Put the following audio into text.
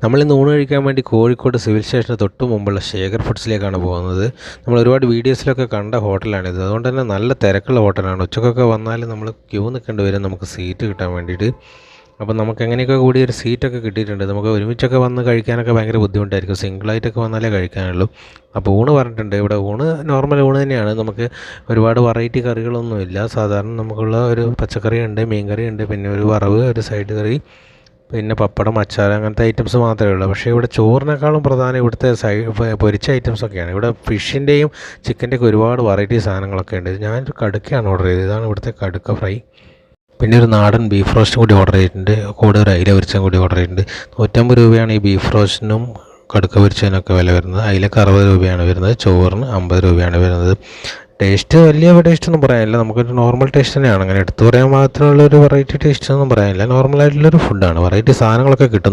നമ്മളിന്ന് ഊണ് കഴിക്കാൻ വേണ്ടി കോഴിക്കോട് സിവിൽ സ്റ്റേഷന് തൊട്ട് മുമ്പുള്ള ശേഖർ ഫുഡ്സിലേക്കാണ് പോകുന്നത്. നമ്മൾ ഒരുപാട് വീഡിയോസിലൊക്കെ കണ്ട ഹോട്ടലാണിത്. അതുകൊണ്ട് തന്നെ നല്ല തിരക്കുള്ള ഹോട്ടലാണ്. ഉച്ചക്കൊക്കെ വന്നാൽ നമ്മൾ ക്യൂ നിൽക്കേണ്ടി വരും നമുക്ക് സീറ്റ് കിട്ടാൻ വേണ്ടിയിട്ട്. അപ്പോൾ നമുക്ക് എങ്ങനെയൊക്കെ കൂടി ഒരു സീറ്റൊക്കെ കിട്ടിയിട്ടുണ്ട്. നമുക്ക് ഒരുമിച്ചൊക്കെ വന്ന് കഴിക്കാനൊക്കെ ഭയങ്കര ബുദ്ധിമുട്ടായിരിക്കും. സിംഗിളായിട്ടൊക്കെ വന്നാലേ കഴിക്കാനുള്ളൂ. അപ്പോൾ ഊണ് പറഞ്ഞിട്ടുണ്ട്. ഇവിടെ ഊണ് നോർമൽ ഊണ് തന്നെയാണ്. നമുക്ക് ഒരുപാട് വെറൈറ്റി കറികളൊന്നുമില്ല. സാധാരണ നമുക്കുള്ള ഒരു പച്ചക്കറി ഉണ്ട്, മീൻ കറി ഉണ്ട്, പിന്നെ ഒരു വറവ്, ഒരു സൈഡ് കറി, പിന്നെ പപ്പടം, അച്ചാർ, അങ്ങനത്തെ ഐറ്റംസ് മാത്രമേ ഉള്ളൂ. പക്ഷേ ഇവിടെ ചോറിനേക്കാളും പ്രധാനം ഇവിടുത്തെ പൊരിച്ച ഐറ്റംസൊക്കെയാണ്. ഇവിടെ ഫിഷിൻ്റെയും ചിക്കൻ്റെയൊക്കെ ഒരുപാട് വെറൈറ്റി സാധനങ്ങളൊക്കെ ഉണ്ട്. ഞാനൊരു കടുക്കയാണ് ഓർഡർ ചെയ്തത്. ഇതാണ് ഇവിടുത്തെ കടുക്ക ഫ്രൈ. പിന്നെ ഒരു നാടൻ ബീഫ് റോസ്റ്റും കൂടി ഓർഡർ ചെയ്തിട്ടുണ്ട്. കൂടെ ഒരു അയില പൊരിച്ചതും കൂടി ഓർഡർ ചെയ്തിട്ടുണ്ട്. 150 രൂപയാണ് ഈ ബീഫ് റോസ്റ്റിനും കടുക്ക പൊരിച്ചതിനൊക്കെ വില വരുന്നത്. അയിലക്ക് 60 രൂപയാണ് വരുന്നത്. ചോറിന് 50 രൂപയാണ് വരുന്നത്. ടേസ്റ്റ് വലിയ ടേസ്റ്റ് ഒന്നും പറയാനില്ല. നമുക്കൊരു നോർമൽ ടേസ്റ്റ് തന്നെയാണ്. അങ്ങനെ എടുത്തു പറയാൻ മാത്രമുള്ള ഒരു വെറൈറ്റി ടേസ്റ്റ് ഒന്നും പറയാനില്ല. നോർമലായിട്ടുള്ളൊരു ഫുഡാണ്. വെറൈറ്റി സാധനങ്ങളൊക്കെ കിട്ടും.